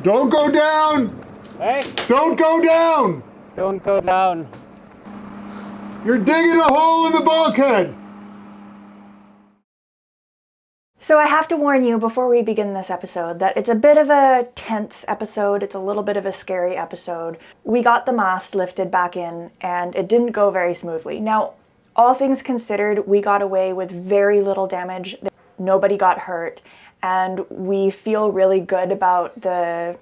Don't go down! Hey! Don't go down! Don't go down. You're digging a hole in the bulkhead! So I have to warn you before we begin this episode that it's a bit of a tense episode. It's a little bit of a scary episode. We got the mast lifted back in and it didn't go very smoothly. Now, all things considered, we got away with very little damage. Nobody got hurt. And we feel really good about the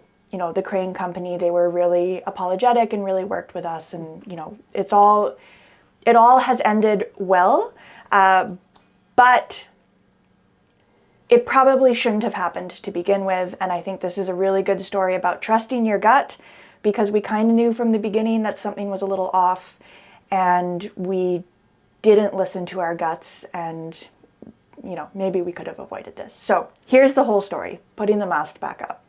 crane company. They were really apologetic and really worked with us. And, it all has ended well. But it probably shouldn't have happened to begin with, and I think this is a really good story about trusting your gut, because we kind of knew from the beginning that something was a little off, and we didn't listen to our guts, and maybe we could have avoided this. So here's the whole story, putting the mast back up.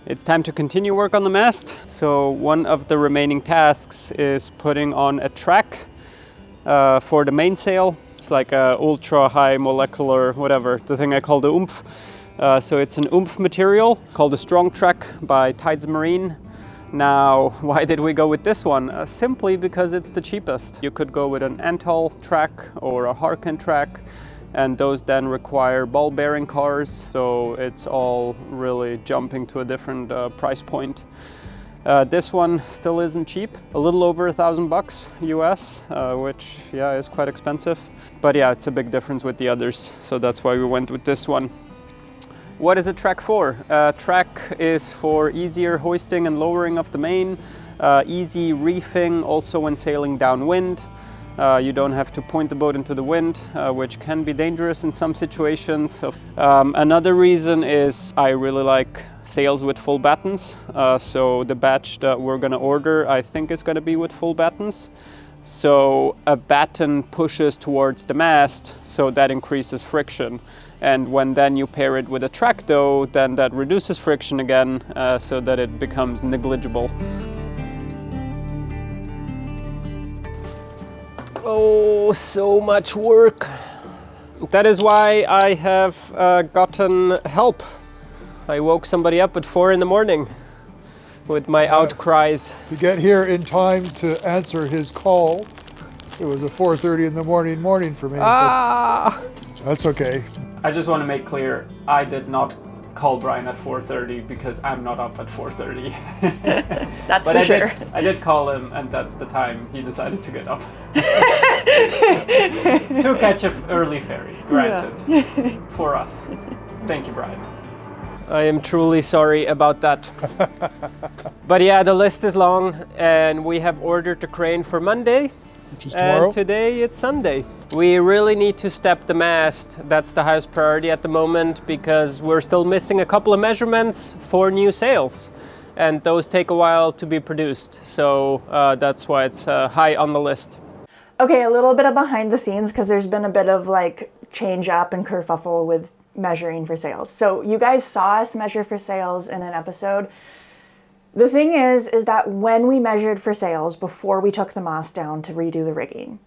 It's time to continue work on the mast. So one of the remaining tasks is putting on a track for the mainsail. It's like a ultra high molecular, whatever, the thing I call the oomph. So it's an oomph material called a strong track by Tides Marine. Now, why did we go with this one? Simply because it's the cheapest. You could go with an Antol track or a Harken track, and those then require ball bearing cars, so it's all really jumping to a different price point. This one still isn't cheap, a little over $1,000 US, which is quite expensive. But it's a big difference with the others, so that's why we went with this one. What is a track for? Track is for easier hoisting and lowering of the main, easy reefing also when sailing downwind. You don't have to point the boat into the wind, which can be dangerous in some situations. Another reason is I really like sails with full battens. So the batch that we're going to order, I think, is going to be with full battens. So a batten pushes towards the mast, so that increases friction. And when then you pair it with a track though, then that reduces friction again, so that it becomes negligible. Oh, so much work. That is why I have gotten help. I woke somebody up at 4 a.m. with my outcries. To get here in time to answer his call. It was a 4:30 in the morning for me. That's okay. I just want to make clear, I did not call Brian at 4:30 because I'm not up at 4:30. That's but for sure. I did call him, and that's the time he decided to get up. To catch an early ferry, granted, for us. Thank you, Brian. I am truly sorry about that. But the list is long, and we have ordered the crane for Monday. Which is tomorrow. And today it's Sunday. We really need to step the mast. That's the highest priority at the moment, because we're still missing a couple of measurements for new sails, and those take a while to be produced. So that's why it's high on the list. Okay, a little bit of behind the scenes, because there's been a bit of change up and kerfuffle with measuring for sails. So you guys saw us measure for sails in an episode. The thing is that when we measured for sails before we took the mast down to redo the rigging,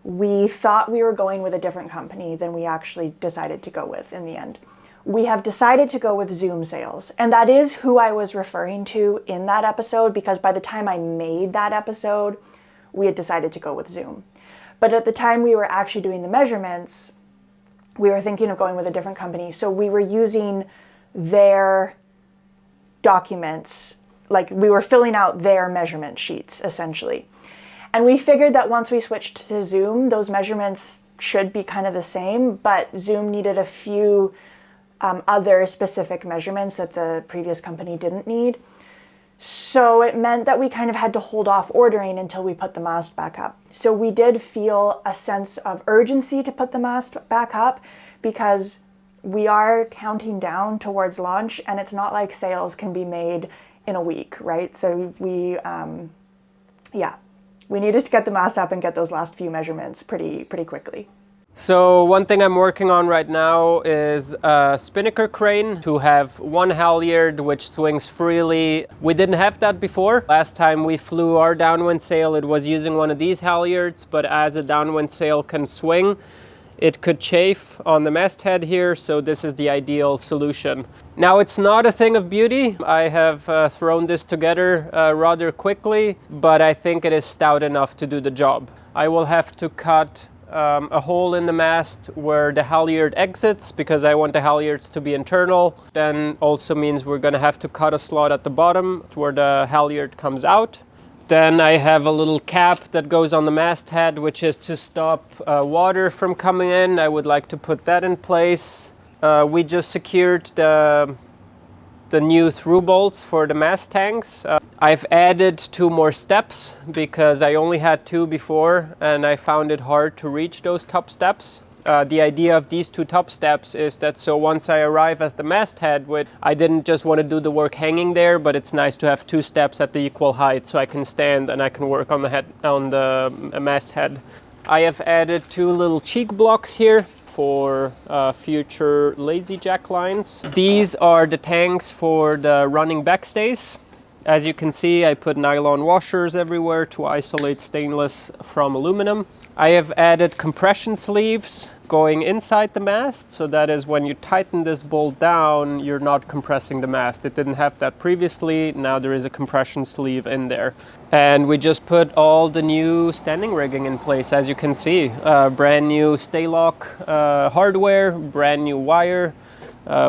we thought we were going with a different company than we actually decided to go with in the end. We have decided to go with Zoom Sails, and that is who I was referring to in that episode, because by the time I made that episode, we had decided to go with Zoom. But at the time we were actually doing the measurements, we were thinking of going with a different company, so we were using their documents. We were filling out their measurement sheets, essentially. And we figured that once we switched to Zoom, those measurements should be kind of the same, but Zoom needed a few other specific measurements that the previous company didn't need. So it meant that we kind of had to hold off ordering until we put the mast back up. So we did feel a sense of urgency to put the mast back up, because we are counting down towards launch, and it's not like sails can be made in a week, right? So we needed to get the mast up and get those last few measurements pretty quickly. So one thing I'm working on right now is a spinnaker crane to have one halyard which swings freely. We didn't have that before. Last time we flew our downwind sail, it was using one of these halyards, but as a downwind sail can swing, it could chafe on the masthead here, so this is the ideal solution. Now, it's not a thing of beauty. I have thrown this together rather quickly, but I think it is stout enough to do the job. I will have to cut a hole in the mast where the halyard exits, because I want the halyards to be internal. Then also means we're going to have to cut a slot at the bottom where the halyard comes out. Then I have a little cap that goes on the masthead, which is to stop water from coming in. I would like to put that in place. We just secured the new through bolts for the mast tanks. I've added 2 more steps because I only had 2 before and I found it hard to reach those top steps. The idea of these 2 top steps is that so once I arrive at the masthead, I didn't just want to do the work hanging there, but it's nice to have 2 steps at the equal height so I can stand and I can work on the masthead. I have added 2 little cheek blocks here for future lazy jack lines. These are the tanks for the running backstays. As you can see, I put nylon washers everywhere to isolate stainless from aluminum. I have added compression sleeves going inside the mast, so that is when you tighten this bolt down, you're not compressing the mast. It didn't have that previously, now there is a compression sleeve in there. And we just put all the new standing rigging in place, as you can see. Brand new stay-lock hardware, brand new wire,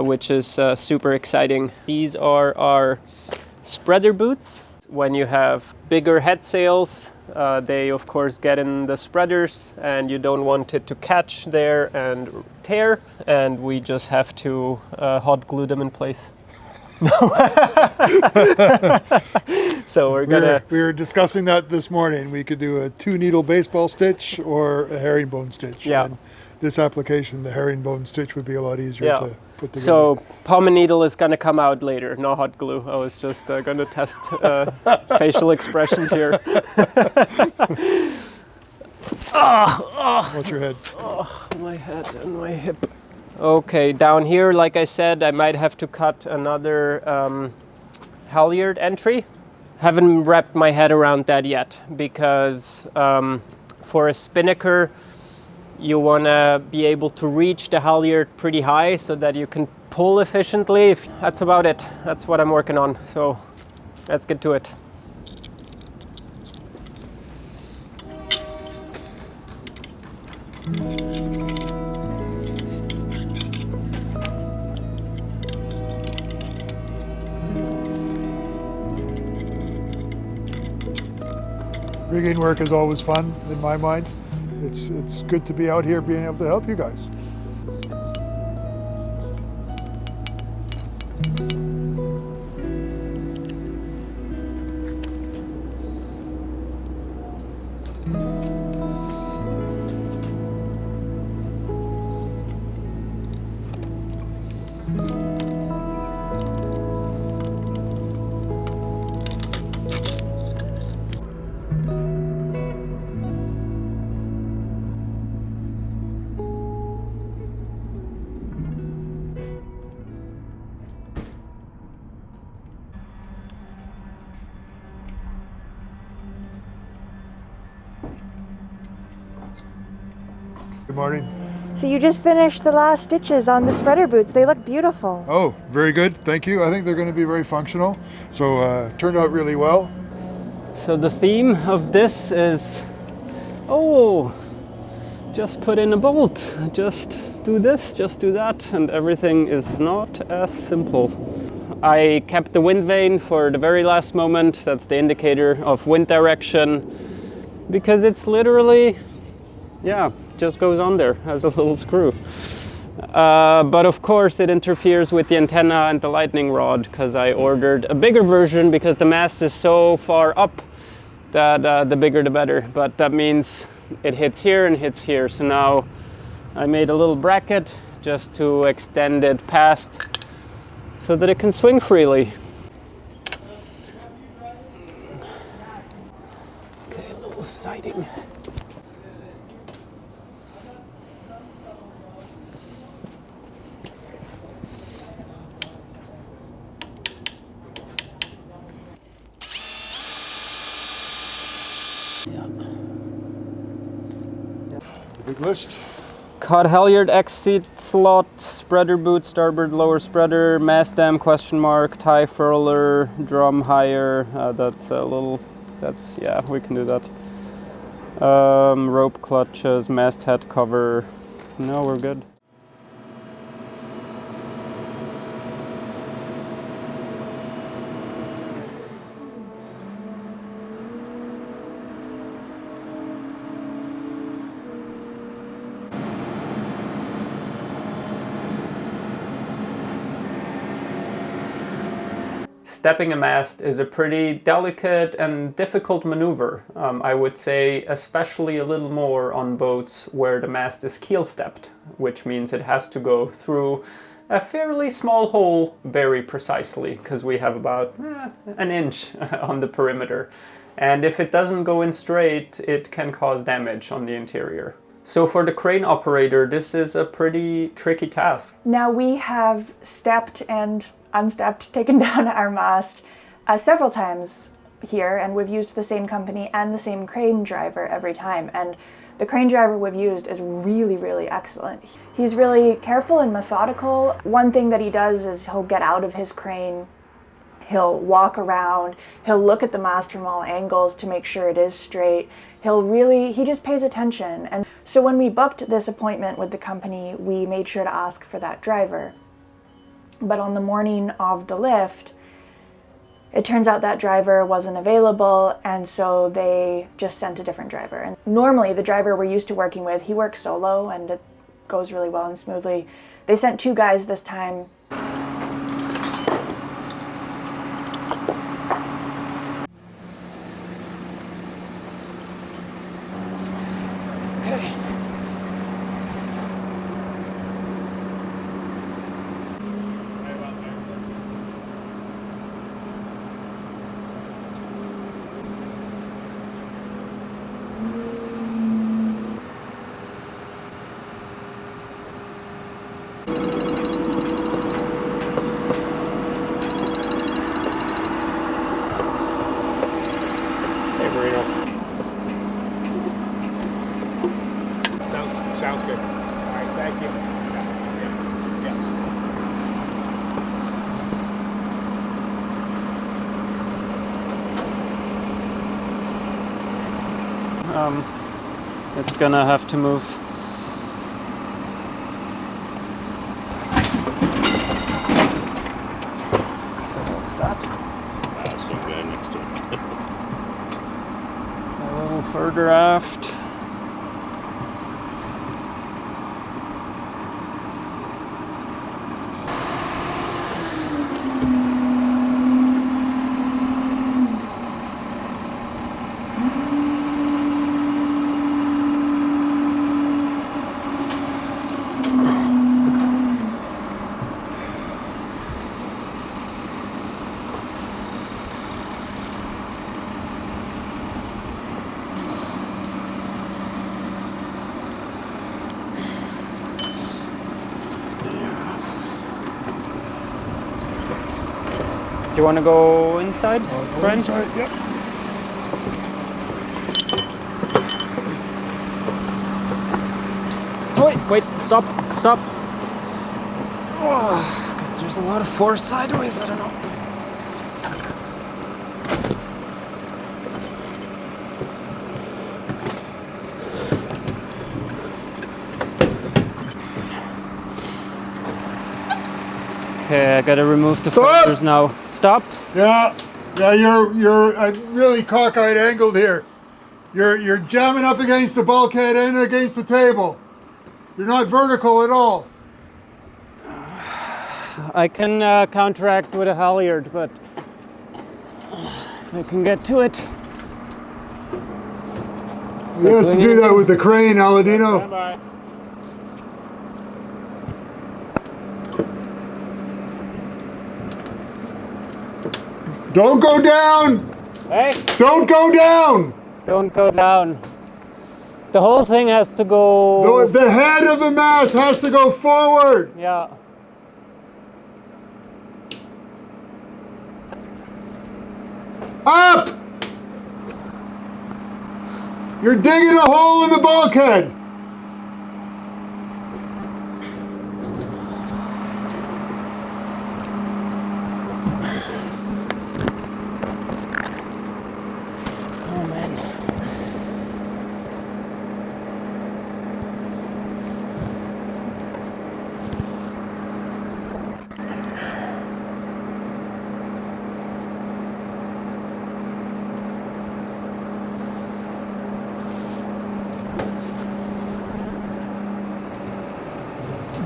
which is super exciting. These are our spreader boots. When you have bigger head sails, they of course get in the spreaders and you don't want it to catch there and tear, and we just have to hot glue them in place. So we were discussing that this morning. We could do a 2-needle baseball stitch or a herringbone stitch. Yeah. And this application, the herringbone stitch, would be a lot easier to put together. So palm and needle is going to come out later, no hot glue. I was just going to test facial expressions here. Watch your head. Oh, my head and my hip. Okay, down here, like I said, I might have to cut another halyard entry. Haven't wrapped my head around that yet, because for a spinnaker, you want to be able to reach the halyard pretty high so that you can pull efficiently. That's about it. That's what I'm working on. So let's get to it. Rigging work is always fun in my mind. It's good to be out here being able to help you guys. Good morning. So you just finished the last stitches on the spreader boots. They look beautiful. Oh, very good. Thank you. I think they're going to be very functional. So turned out really well. So the theme of this is, just put in a bolt, just do this, just do that, and everything is not as simple. I kept the wind vane for the very last moment. That's the indicator of wind direction, because it's literally, just goes on there as a little screw. But of course it interferes with the antenna and the lightning rod, because I ordered a bigger version because the mast is so far up that the bigger the better. But that means it hits here and hits here. So now I made a little bracket just to extend it past so that it can swing freely. Okay, a little siding. The big list. Cod halyard, X-seat slot, spreader boot, starboard lower spreader, mast dam question mark, tie furler, drum higher. Yeah, we can do that. Rope clutches, masthead cover. No, we're good. Stepping a mast is a pretty delicate and difficult maneuver. I would say especially a little more on boats where the mast is keel stepped, which means it has to go through a fairly small hole very precisely, because we have about an inch on the perimeter. And if it doesn't go in straight, it can cause damage on the interior. So for the crane operator, this is a pretty tricky task. Now we have stepped and unstepped, taken down our mast several times here, and we've used the same company and the same crane driver every time. And the crane driver we've used is really, really excellent. He's really careful and methodical. One thing that he does is he'll get out of his crane, he'll walk around, he'll look at the mast from all angles to make sure it is straight. He just pays attention. And so when we booked this appointment with the company, we made sure to ask for that driver. But on the morning of the lift, it turns out that driver wasn't available, and so they just sent a different driver. And normally the driver we're used to working with, he works solo and it goes really well and smoothly. They sent 2 guys this time. Okay. Sounds good. All right, thank you. It's gonna have to move. What's that? Some guy next to it. A little further aft. Do you want to go inside, Brian? Inside, yep. Oh, wait, stop. Oh, I guess there's a lot of force sideways, I don't know. Okay, I gotta remove the filters now. Stop. Yeah, you're really cockeyed angled here. You're jamming up against the bulkhead and against the table. You're not vertical at all. I can counteract with a halyard, but if I can get to it. He has to do that with the crane, Aladino. Bye-bye. Don't go down! Hey! Don't go down! Don't go down. The whole thing has to go... The head of the mast has to go forward! Yeah. Up! You're digging a hole in the bulkhead!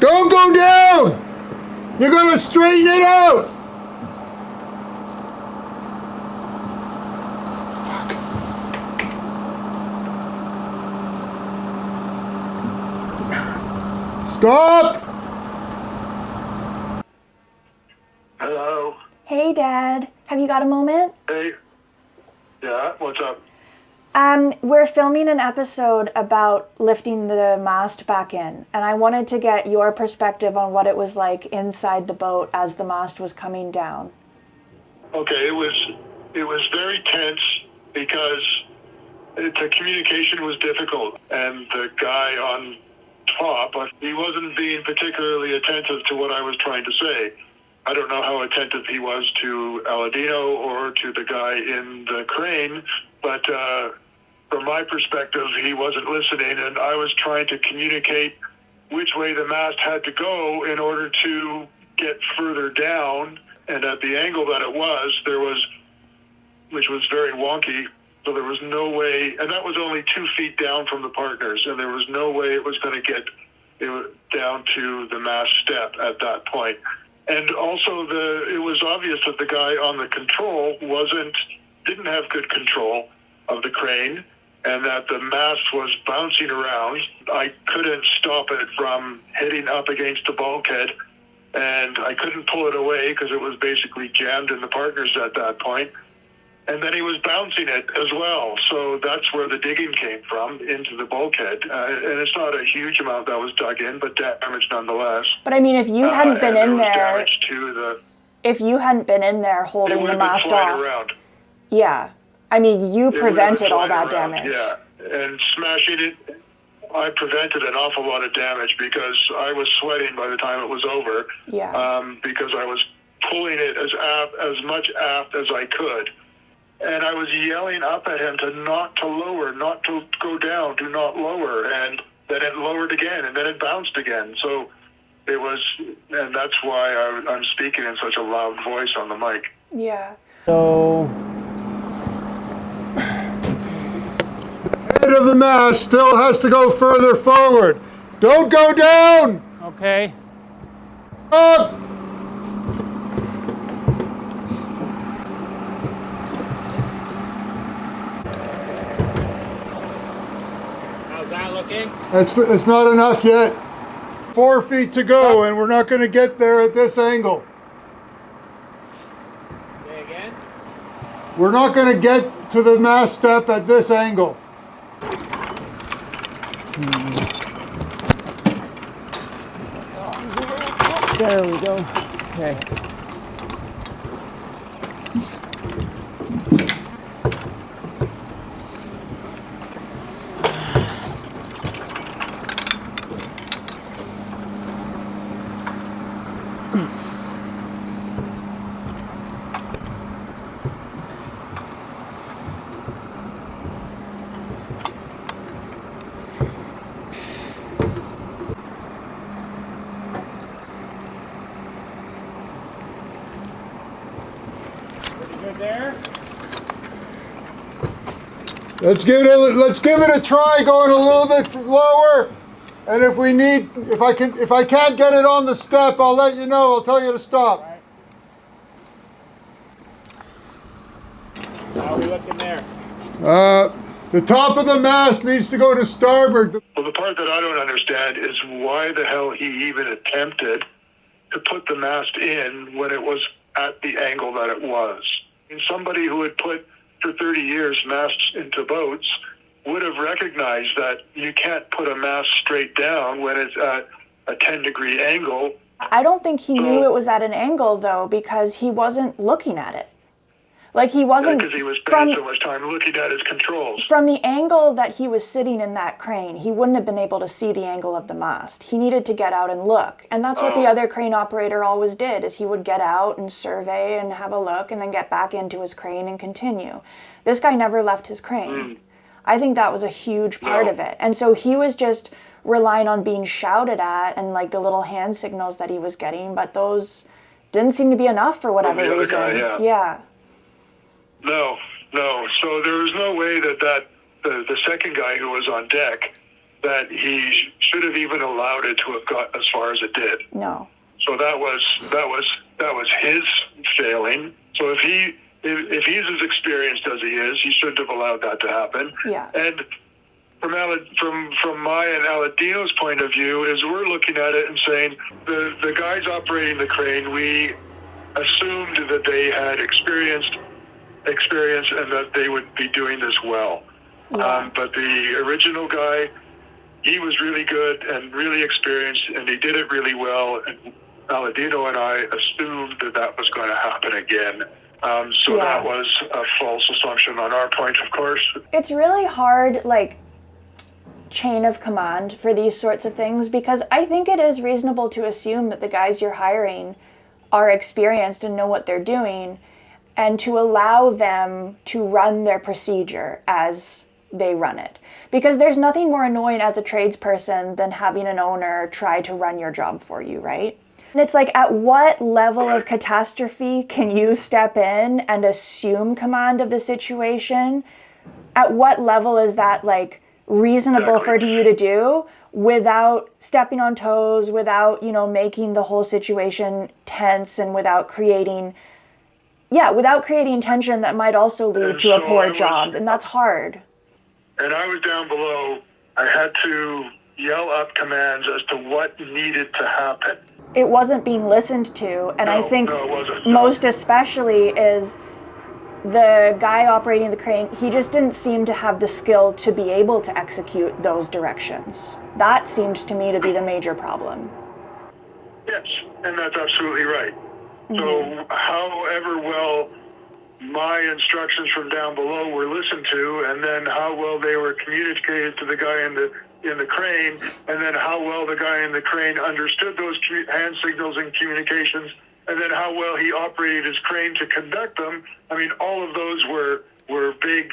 Don't go down! You're gonna straighten it out! Stop! Hello. Hey, Dad. Have you got a moment? Hey. Yeah, what's up? We're filming an episode about lifting the mast back in, and I wanted to get your perspective on what it was like inside the boat as the mast was coming down. Okay, it was very tense because the communication was difficult, and the guy on top, he wasn't being particularly attentive to what I was trying to say. I don't know how attentive he was to Aladino or to the guy in the crane, but from my perspective, he wasn't listening, and I was trying to communicate which way the mast had to go in order to get further down, and at the angle that it was, which was very wonky, so there was no way, and that was only 2 feet down from the partners, and there was no way it was going to get down to the mast step at that point. And also, it was obvious that the guy on the control didn't have good control of the crane, and that the mast was bouncing around. I couldn't stop it from hitting up against the bulkhead, and I couldn't pull it away because it was basically jammed in the partners at that point. And then he was bouncing it as well. So that's where the digging came from, into the bulkhead. And it's not a huge amount that was dug in, but damage nonetheless. But I mean, if you hadn't been in there, damage to the, if you hadn't been in there holding the mast off, around. Yeah, I mean, you prevented all that around, damage. Yeah, and smashing it, I prevented an awful lot of damage because I was sweating by the time it was over. Yeah. Because I was pulling it as much aft as I could. And I was yelling up at him not to lower, not to go down, do not lower. And then it lowered again, and then it bounced again. So it was, and that's why I'm speaking in such a loud voice on the mic. Yeah. So Head of the mast still has to go further forward. Don't go down! okay. Up! How's that looking? It's not enough yet. 4 feet to go, and we're not going to get there at this angle. Say again? We're not going to get to the mast step at this angle. There we go. Okay. Good there? Let's give it a try going a little bit lower. And if I can't get it on the step, I'll let you know. I'll tell you to stop. Right. How are we looking there? The top of the mast needs to go to starboard. Well, the part that I don't understand is why the hell he even attempted to put the mast in when it was at the angle that it was. And somebody who had put for 30 years masts into boats would have recognized that you can't put a mast straight down when it's at a 10-degree angle. I don't think he knew it was at an angle, though, because he wasn't looking at it. Like, he wasn't, Because he was spending so much time looking at his controls. from the angle that he was sitting in that crane, he wouldn't have been able to see the angle of the mast. He needed to get out and look. And that's what the other crane operator always did, is he would get out and survey and have a look and then get back into his crane and continue. This guy never left his crane. I think that was a huge part of it. And so he was just relying on being shouted at and like the little hand signals that he was getting, but those didn't seem to be enough for whatever the other reason. guy, Yeah. No. So there was no way that the second guy who was on deck that he should have even allowed it to have got as far as it did. No. So that was his failing. So if he's as experienced as he is, he shouldn't have allowed that to happen. Yeah. And from my and Aladino's point of view, is we're looking at it and saying the guys operating the crane, we assumed that they had experience and that they would be doing this well. Yeah. But the original guy, he was really good and really experienced, and he did it really well. And Aladino and I assumed that was going to happen again. So Yeah. that was a false assumption on our point, of course. It's really hard, like, chain of command for these sorts of things, because I think it is reasonable to assume that the guys you're hiring are experienced and know what they're doing, and to allow them to run their procedure as they run it. Because there's nothing more annoying as a tradesperson than having an owner try to run your job for you, right? And it's like, at what level of catastrophe can you step in and assume command of the situation? At what level is that, like, reasonable for you to do without stepping on toes, without, making the whole situation tense, and without creating tension that might also lead to a poor job, and that's hard. And I was down below. I had to yell up commands as to what needed to happen. It wasn't being listened to, and I think it wasn't. most especially is the guy operating the crane, he just didn't seem to have the skill to be able to execute those directions. That seemed to me to be the major problem. Yes, and that's absolutely right. So however well my instructions from down below were listened to, and then how well they were communicated to the guy in the crane, and then how well the guy in the crane understood those hand signals and communications, and then how well he operated his crane to conduct them. I mean, all of those were big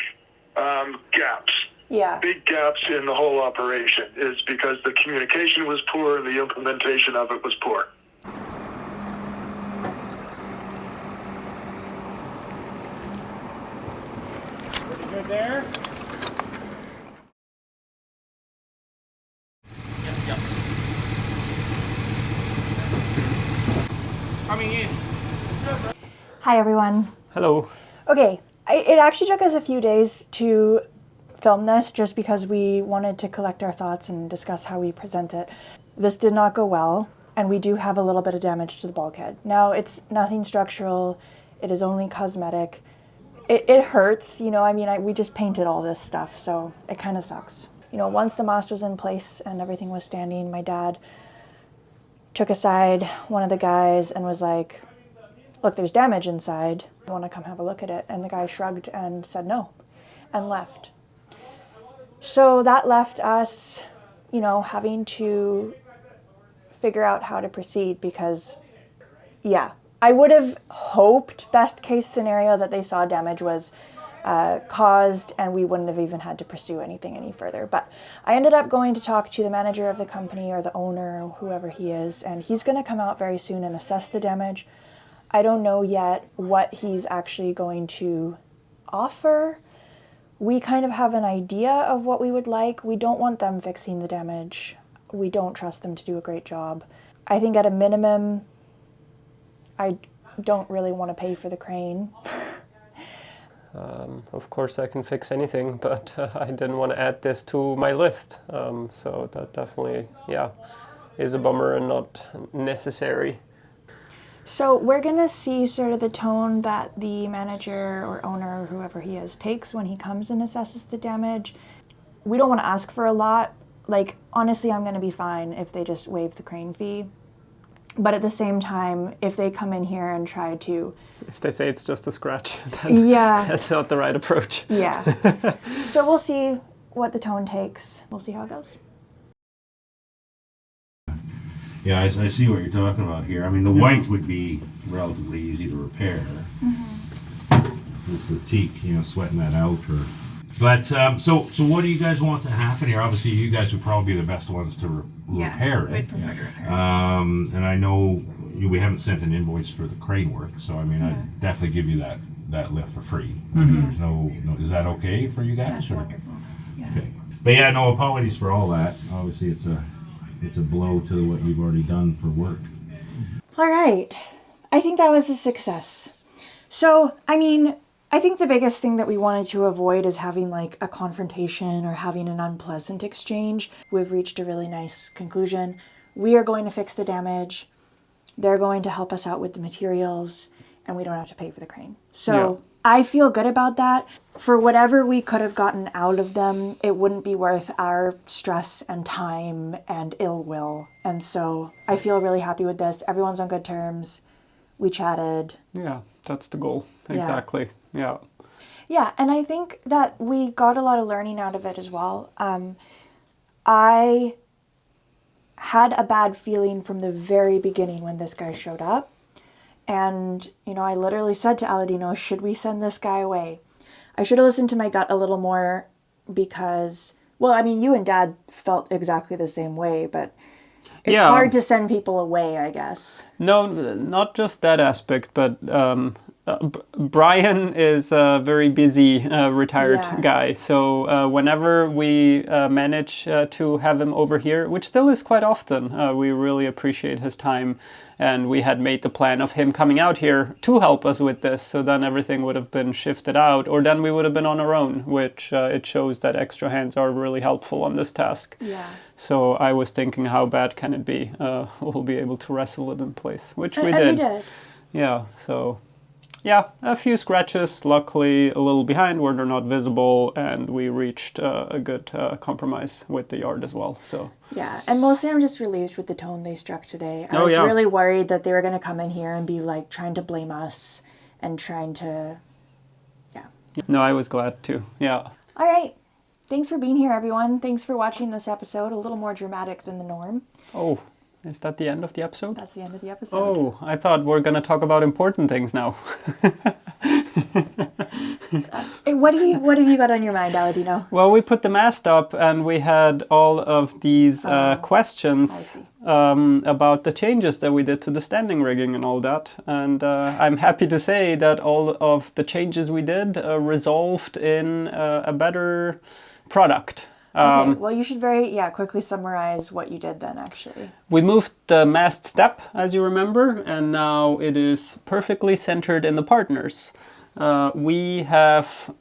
gaps. Yeah. Big gaps in the whole operation, is because the communication was poor and the implementation of it was poor. Pretty good there? Yep. Coming in. Hi, everyone. Hello. Okay, it actually took us a few days to film this just because we wanted to collect our thoughts and discuss how we present it. This did not go well, and we do have a little bit of damage to the bulkhead. Now, it's nothing structural. It is only cosmetic. It hurts, we just painted all this stuff, so it kind of sucks. Once the mast was in place and everything was standing, my dad took aside one of the guys and was like, "Look, there's damage inside. I want to come have a look at it." And the guy shrugged and said no and left. So that left us, having to figure out how to proceed, because, I would have hoped, best case scenario, that they saw damage was caused and we wouldn't have even had to pursue anything any further. But I ended up going to talk to the manager of the company, or the owner, or whoever he is, and he's going to come out very soon and assess the damage. I don't know yet what he's actually going to offer. We kind of have an idea of what we would like. We don't want them fixing the damage. We don't trust them to do a great job. I think at a minimum, I don't really want to pay for the crane. Of course I can fix anything, but I didn't want to add this to my list. So that definitely, is a bummer and not necessary. So we're going to see sort of the tone that the manager or owner, or whoever he is, takes when he comes and assesses the damage. We don't want to ask for a lot. Like, honestly, I'm going to be fine if they just waive the crane fee. But at the same time, if they come in here and try to... If they say it's just a scratch, then that's not the right approach. Yeah. So we'll see what the tone takes. We'll see how it goes. Yeah, I see what you're talking about here. I mean, the white would be relatively easy to repair. It's the teak, sweating that out. But so what do you guys want to happen here? Obviously, you guys would probably be the best ones to repair it. We'd prefer to repair it. And I know we haven't sent an invoice for the crane work, so I mean, I'd definitely give you that lift for free. I mean, there's no. Is that okay for you guys? That's wonderful. Yeah. Okay. But yeah, no apologies for all that. Obviously, it's a blow to what you've already done for work. All right. I think that was a success. So, I mean, I think the biggest thing that we wanted to avoid is having like a confrontation or having an unpleasant exchange. We've reached a really nice conclusion. We are going to fix the damage. They're going to help us out with the materials, and we don't have to pay for the crane. So I feel good about that. For whatever we could have gotten out of them, it wouldn't be worth our stress and time and ill will. And so I feel really happy with this. Everyone's on good terms. We chatted. Yeah, that's the goal. Exactly. Yeah. Yeah, and I think that we got a lot of learning out of it as well. I had a bad feeling from the very beginning when this guy showed up. And, you know, I literally said to Aladino, should we send this guy away? I should have listened to my gut a little more because, well, I mean, you and Dad felt exactly the same way, but it's hard to send people away, I guess. No, not just that aspect, but Brian is a very busy retired guy. So whenever we manage to have him over here, which still is quite often, we really appreciate his time. And we had made the plan of him coming out here to help us with this. So then everything would have been shifted out, or then we would have been on our own, which it shows that extra hands are really helpful on this task. Yeah. So I was thinking, how bad can it be? We'll be able to wrestle it in place, which we And did. we did. Yeah, so yeah, a few scratches, luckily a little behind where they're not visible, and we reached a good compromise with the yard as well. So yeah, and mostly I'm just relieved with the tone they struck today. I Oh, was yeah. really worried that they were going to come in here and be like trying to blame us and trying to, no, I was glad too. Yeah. All right. Thanks for being here, everyone. Thanks for watching this episode. A little more dramatic than the norm. Oh, is that the end of the episode? That's the end of the episode. Oh, I thought we're going to talk about important things now. Hey, what have you got on your mind, Aladino? Well, we put the mast up and we had all of these I questions see. about the changes that we did to the standing rigging and all that. And I'm happy to say that all of the changes we did resolved in a better product. Okay, well, you should quickly summarize what you did then, actually. We moved the mast step, as you remember, and now it is perfectly centered in the partners. We have...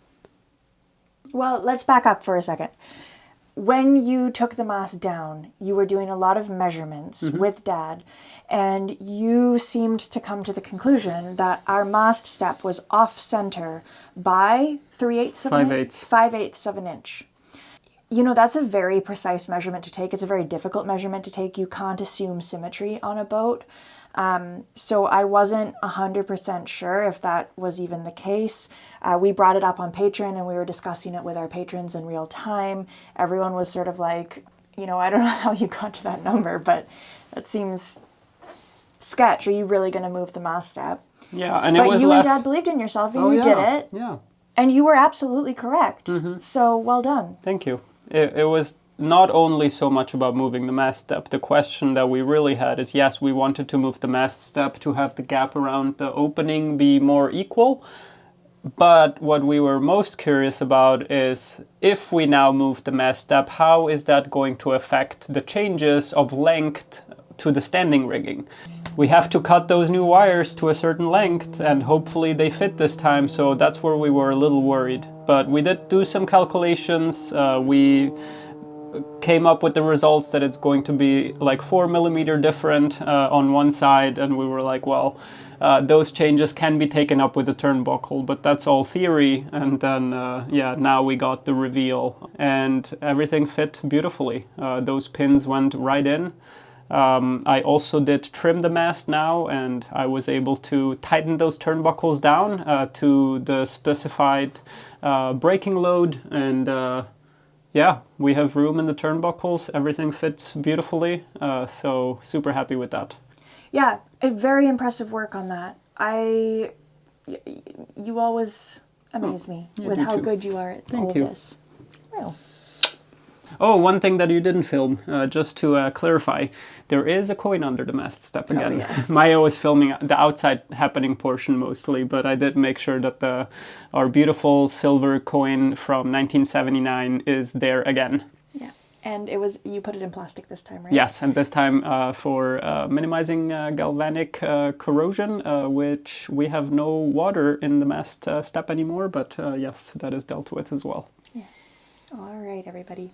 Well, let's back up for a second. When you took the mast down, you were doing a lot of measurements with Dad, and you seemed to come to the conclusion that our mast step was off-center by 3/8 of an inch? 5/8. 5/8 of an inch. You know, that's a very precise measurement to take. It's a very difficult measurement to take. You can't assume symmetry on a boat. So I wasn't 100% sure if that was even the case. We brought it up on Patreon and we were discussing it with our patrons in real time. Everyone was sort of like, you know, I don't know how you got to that number, but that seems sketch. Are you really going to move the mast step? Yeah, and But it was you less... and Dad believed in yourself and Oh, you yeah. did it. Yeah. And you were absolutely correct. So well done. Thank you. It was not only so much about moving the mast step. The question that we really had is, yes, we wanted to move the mast step to have the gap around the opening be more equal. But what we were most curious about is, if we now move the mast step, how is that going to affect the changes of length to the standing rigging? We have to cut those new wires to a certain length, and hopefully they fit this time, so that's where we were a little worried. But we did do some calculations. We came up with the results that it's going to be like 4 millimeter different on one side, and we were like, well, those changes can be taken up with the turnbuckle, but that's all theory. And then, now we got the reveal, and everything fit beautifully. Those pins went right in. I also did trim the mast now, and I was able to tighten those turnbuckles down to the specified braking load, and we have room in the turnbuckles. Everything fits beautifully, so super happy with that. Yeah, very impressive work on that. You always amaze me with how too. good you are at Thank all you. of this. Well, Oh, one thing that you didn't film, just to clarify, there is a coin under the mast step again. yeah. Maya was filming the outside happening portion mostly, but I did make sure that our beautiful silver coin from 1979 is there again. Yeah. And you put it in plastic this time, right? Yes, and this time for minimizing galvanic corrosion, which we have no water in the mast step anymore, but yes, that is dealt with as well. Yeah. All right, everybody.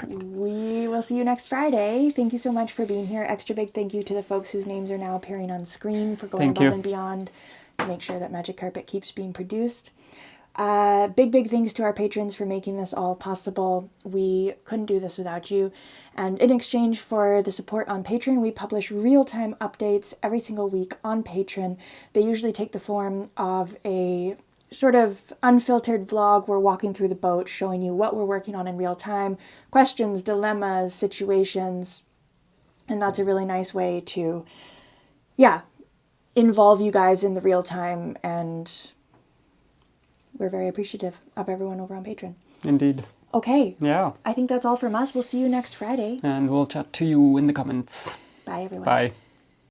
We will see you next Friday. Thank you so much for being here. Extra big thank you to the folks whose names are now appearing on screen for going above and beyond to make sure that Magic Carpet keeps being produced. Big thanks to our patrons for making this all possible. We couldn't do this without you. And in exchange for the support on Patreon, we publish real-time updates every single week on Patreon. They usually take the form of a sort of unfiltered vlog. We're walking through the boat, showing you what we're working on in real time, questions, dilemmas, situations. And that's a really nice way to, involve you guys in the real time, and we're very appreciative of everyone over on Patreon. Indeed. Okay. Yeah. I think that's all from us. We'll see you next Friday. And we'll chat to you in the comments. Bye, everyone. Bye.